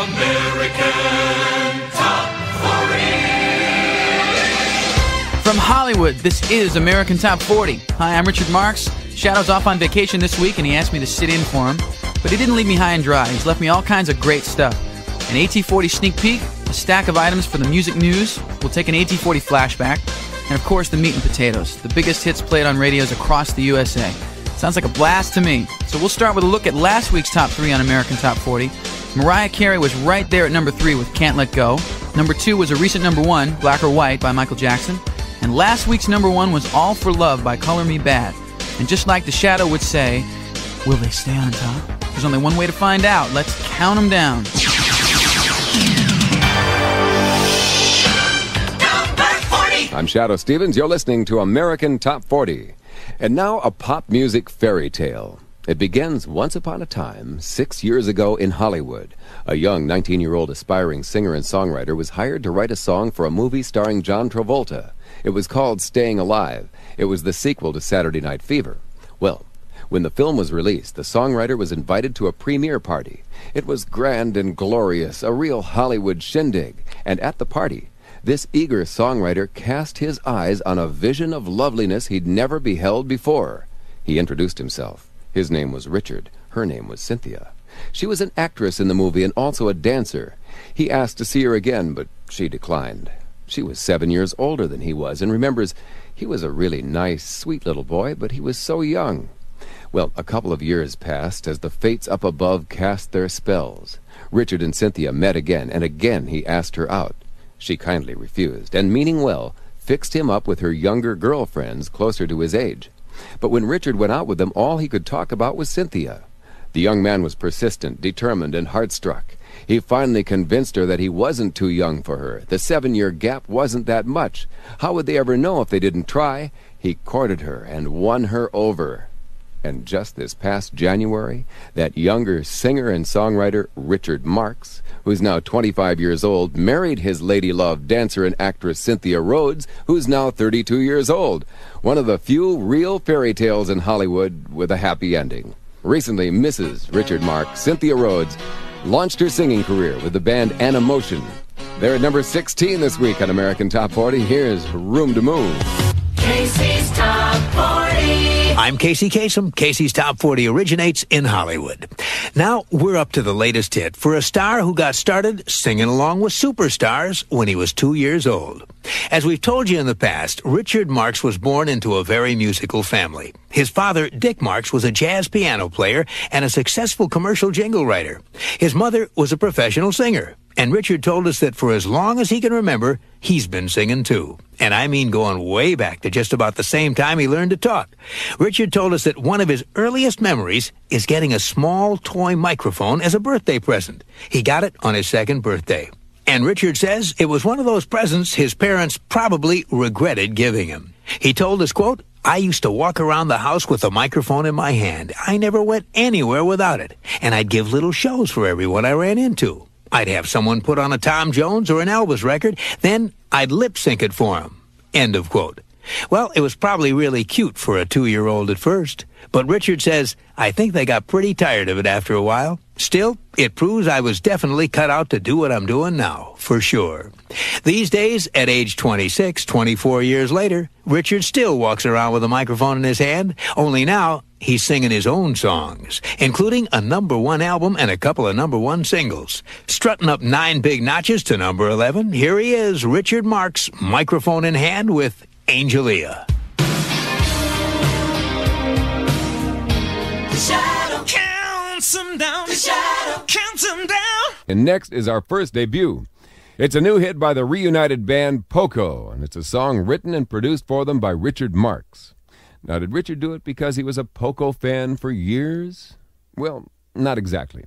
American Top 40. From Hollywood, this is American Top 40. Hi, I'm Richard Marx. Shadow's off on vacation this week, and he asked me to sit in for him. But he didn't leave me high and dry. He's left me all kinds of great stuff. An AT40 sneak peek, a stack of items for the music news. We'll take an AT40 flashback. And, of course, the meat and potatoes, the biggest hits played on radios across the USA. Sounds like a blast to me. So we'll start with a look at last week's top 3 on American Top 40. Mariah Carey was right there at number 3 with Can't Let Go. Number 2 was a recent number 1, Black or White, by Michael Jackson. And last week's number 1 was All for Love by Color Me Bad. And just like the Shadow would say, will they stay on top? There's only one way to find out. Let's count them down. Number 40. I'm Shadoe Stevens. You're listening to American Top 40. And now a pop music fairy tale. It begins once upon a time, 6 years ago in Hollywood. A young 19-year-old aspiring singer and songwriter was hired to write a song for a movie starring John Travolta. It was called Staying Alive. It was the sequel to Saturday Night Fever. Well, when the film was released, the songwriter was invited to a premiere party. It was grand and glorious, a real Hollywood shindig. And at the party, this eager songwriter cast his eyes on a vision of loveliness he'd never beheld before. He introduced himself. His name was Richard. Her name was Cynthia. She was an actress in the movie and also a dancer. He asked to see her again, but she declined. She was 7 years older than he was and remembers he was a really nice, sweet little boy, but he was so young. Well, a couple of years passed as the fates up above cast their spells. Richard and Cynthia met again, and again he asked her out. She kindly refused, and meaning well, fixed him up with her younger girlfriends closer to his age. But when Richard went out with them, all he could talk about was Cynthia. The young man was persistent, determined, and heartstruck. He finally convinced her that he wasn't too young for her. The 7-year gap wasn't that much. How would they ever know if they didn't try? He courted her and won her over. And just this past January, that younger singer and songwriter, Richard Marx, who's now 25 years old, married his lady-love dancer and actress Cynthia Rhodes, who's now 32 years old. One of the few real fairy tales in Hollywood with a happy ending. Recently, Mrs. Richard Marx, Cynthia Rhodes, launched her singing career with the band Animotion. They're at number 16 this week on American Top 40. Here's Room to Move. Casey's Top 40. I'm Casey Kasem. Casey's Top 40 originates in Hollywood. Now we're up to the latest hit for a star who got started singing along with superstars when he was 2 years old. As we've told you in the past, Richard Marx was born into a very musical family. His father, Dick Marx, was a jazz piano player and a successful commercial jingle writer. His mother was a professional singer. And Richard told us that for as long as he can remember, he's been singing too. And I mean going way back to just about the same time he learned to talk. Richard told us that one of his earliest memories is getting a small toy microphone as a birthday present. He got it on his 2nd birthday. And Richard says it was one of those presents his parents probably regretted giving him. He told us, quote, I used to walk around the house with a microphone in my hand. I never went anywhere without it. And I'd give little shows for everyone I ran into. I'd have someone put on a Tom Jones or an Elvis record, then I'd lip-sync it for him. End of quote. Well, it was probably really cute for a 2-year-old at first, but Richard says, I think they got pretty tired of it after a while. Still, it proves I was definitely cut out to do what I'm doing now, for sure. These days, at age 26, 24 years later, Richard still walks around with a microphone in his hand, only now he's singing his own songs, including a number 1 album and a couple of number 1 singles. Strutting up 9 big notches to number 11, here he is, Richard Marx, microphone in hand with Angelia. The Shadow counts them down. The Shadow counts them down. And next is our first debut. It's a new hit by the reunited band Poco, and it's a song written and produced for them by Richard Marx. Now, did Richard do it because he was a Poco fan for years? Well, not exactly.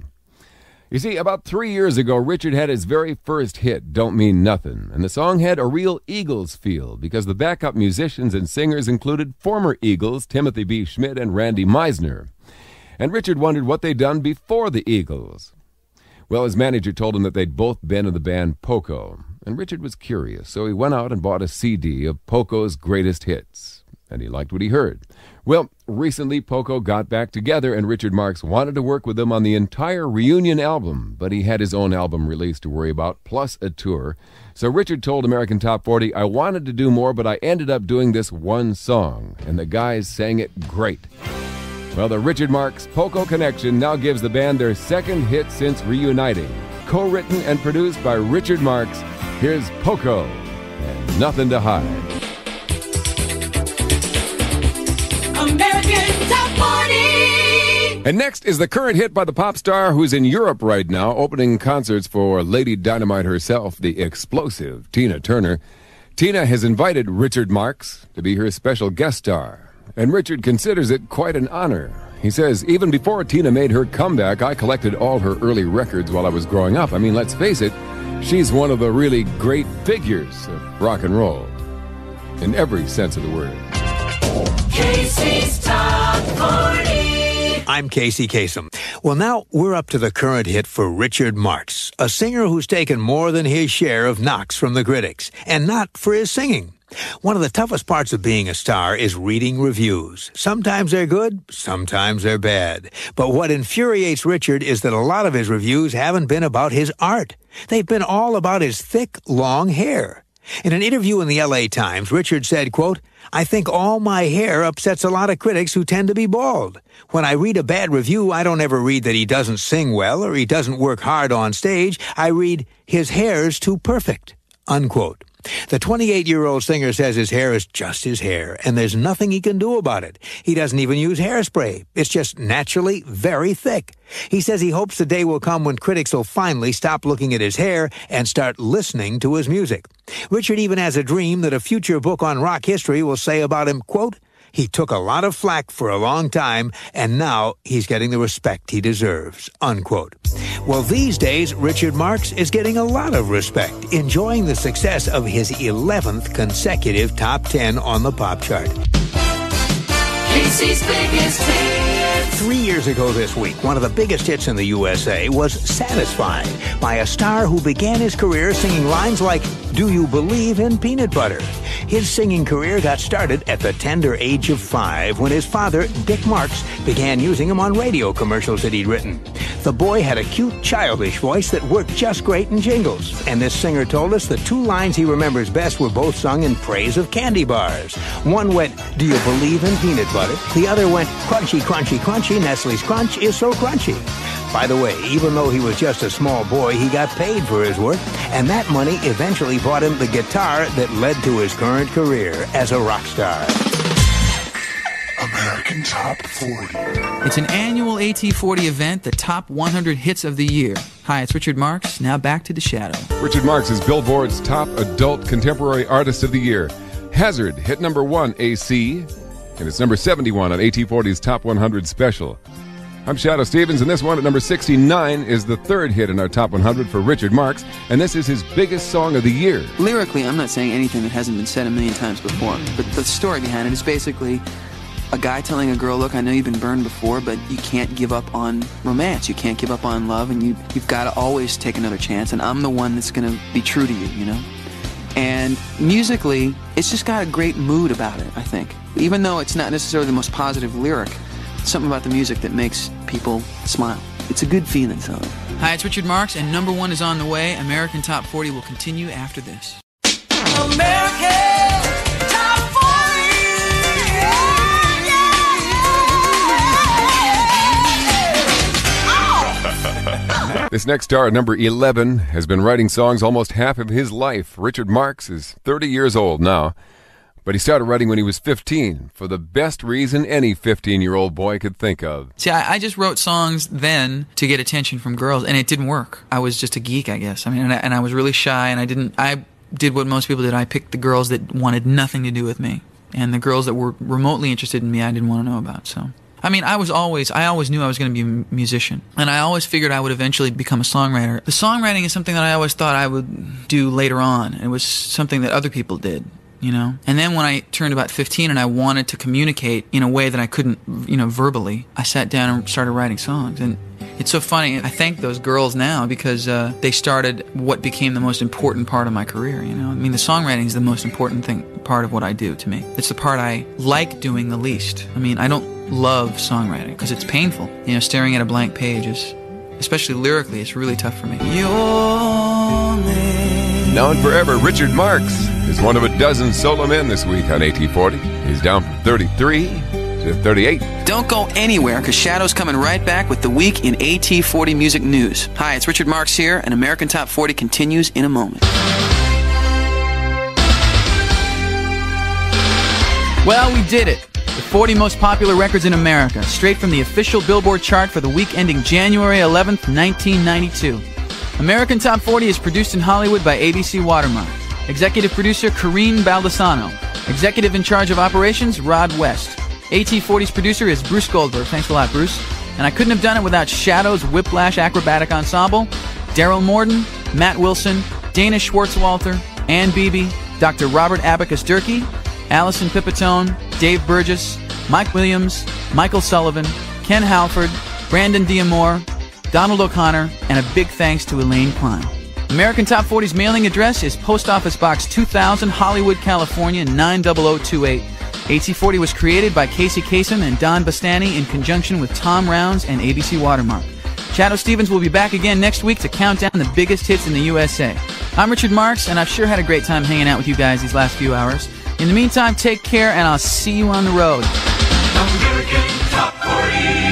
You see, about 3 years ago, Richard had his very first hit, Don't Mean Nothin', and the song had a real Eagles feel because the backup musicians and singers included former Eagles Timothy B. Schmidt and Randy Meisner. And Richard wondered what they'd done before the Eagles. Well, his manager told him that they'd both been in the band Poco, and Richard was curious, so he went out and bought a CD of Poco's greatest hits. and he liked what he heard. Well, recently Poco got back together, and Richard Marx wanted to work with them on the entire reunion album, but he had his own album release to worry about, plus a tour. So Richard told American Top 40, I wanted to do more, but I ended up doing this one song, and the guys sang it great. Well, the Richard Marx Poco connection now gives the band their second hit since reuniting. Co-written and produced by Richard Marx, here's Poco and Nothing to Hide. American Top 40. And next is the current hit by the pop star who's in Europe right now, opening concerts for Lady Dynamite herself, the explosive Tina Turner. Tina has invited Richard Marx to be her special guest star, and Richard considers it quite an honor. He says, even before Tina made her comeback, I collected all her early records while I was growing up. I mean, let's face it, she's one of the really great figures of rock and roll, in every sense of the word. Casey's Top 40. I'm Casey Kasem. Well, now we're up to the current hit for Richard Marx, a singer who's taken more than his share of knocks from the critics, and not for his singing. One of the toughest parts of being a star is reading reviews. Sometimes they're good, sometimes they're bad. But what infuriates Richard is that a lot of his reviews haven't been about his art. They've been all about his thick, long hair. In an interview in the LA Times, Richard said, quote, I think all my hair upsets a lot of critics who tend to be bald. When I read a bad review, I don't ever read that he doesn't sing well or he doesn't work hard on stage. I read, his hair's too perfect, unquote. The 28-year-old singer says his hair is just his hair, and there's nothing he can do about it. He doesn't even use hairspray. It's just naturally very thick. He says he hopes the day will come when critics will finally stop looking at his hair and start listening to his music. Richard even has a dream that a future book on rock history will say about him, quote, he took a lot of flack for a long time, and now he's getting the respect he deserves, unquote. Well, these days, Richard Marx is getting a lot of respect, enjoying the success of his 11th consecutive top 10 on the pop chart. Casey's biggest hit. 3 years ago this week, one of the biggest hits in the USA was Satisfied by a star who began his career singing lines like, Do you believe in peanut butter? His singing career got started at the tender age of 5 when his father, Dick Marx, began using him on radio commercials that he'd written. The boy had a cute, childish voice that worked just great in jingles, and this singer told us the 2 lines he remembers best were both sung in praise of candy bars. One went, Do you believe in peanut butter? The other went, Crunchy, crunchy, crunchy, Nestle's Crunch is so crunchy. By the way, even though he was just a small boy, he got paid for his work, and that money eventually bought him the guitar that led to his current career as a rock star. American Top 40. It's an annual AT40 event, the top 100 hits of the year. Hi, it's Richard Marx. Now back to the Shadow. Richard Marx is Billboard's top adult contemporary artist of the year. Hazard hit number 1 AC, and it's number 71 on AT40's Top 100 special. I'm Shadoe Stevens, and this one at number 69 is the third hit in our Top 100 for Richard Marx, and this is his biggest song of the year. Lyrically, I'm not saying anything that hasn't been said a million times before, but the story behind it is basically a guy telling a girl, look, I know you've been burned before, but you can't give up on romance. You can't give up on love, and you've got to always take another chance, and I'm the one that's going to be true to you, you know? And musically, it's just got a great mood about it, I think. Even though it's not necessarily the most positive lyric, something about the music that makes people smile. It's a good feeling song. Hi, it's Richard Marx, and number 1 is on the way. American Top 40 will continue after this. American Top 40. This next star at number 11 has been writing songs almost half of his life. Richard Marx is 30 years old now, but he started writing when he was 15 for the best reason any 15-year-old boy could think of. See, I just wrote songs then to get attention from girls, and it didn't work. I was just a geek, I guess. I mean, and I was really shy, and I did what most people did. I picked the girls that wanted nothing to do with me, and the girls that were remotely interested in me I didn't want to know about, so. I mean, I always knew I was going to be a musician, and I always figured I would eventually become a songwriter. The songwriting is something that I always thought I would do later on. It was something that other people did. you know? And then when I turned about 15 and I wanted to communicate in a way that I couldn't, you know, verbally, I sat down and started writing songs. And it's so funny. I thank those girls now because they started what became the most important part of my career, you know? I mean, the songwriting is the most important part of what I do to me. It's the part I like doing the least. I mean, I don't love songwriting because it's painful. You know, staring at a blank page is, especially lyrically, it's really tough for me. Now and forever, Richard Marx is one of a dozen solo men this week on AT40. He's down from 33 to 38. Don't go anywhere, because Shadow's coming right back with the week in AT40 music news. Hi, it's Richard Marx here, and American Top 40 continues in a moment. Well, we did it. The 40 most popular records in America, straight from the official Billboard chart for the week ending January 11th, 1992. American Top 40 is produced in Hollywood by ABC Watermark. Executive producer Karine Baldessano. Executive in charge of operations, Rod West. AT40's producer is Bruce Goldberg. Thanks a lot, Bruce. And I couldn't have done it without Shadow's Whiplash Acrobatic Ensemble, Daryl Morden, Matt Wilson, Dana Schwartzwalter, Ann Beebe, Dr. Robert Abacus Durkee, Allison Pipitone, Dave Burgess, Mike Williams, Michael Sullivan, Ken Halford, Brandon Diamore, Donald O'Connor, and a big thanks to Elaine Klein. American Top 40's mailing address is Post Office Box 2000, Hollywood, California, 90028. AT40 was created by Casey Kasem and Don Bastani in conjunction with Tom Rounds and ABC Watermark. Shadoe Stevens will be back again next week to count down the biggest hits in the USA. I'm Richard Marx, and I've sure had a great time hanging out with you guys these last few hours. In the meantime, take care, and I'll see you on the road. American Top 40.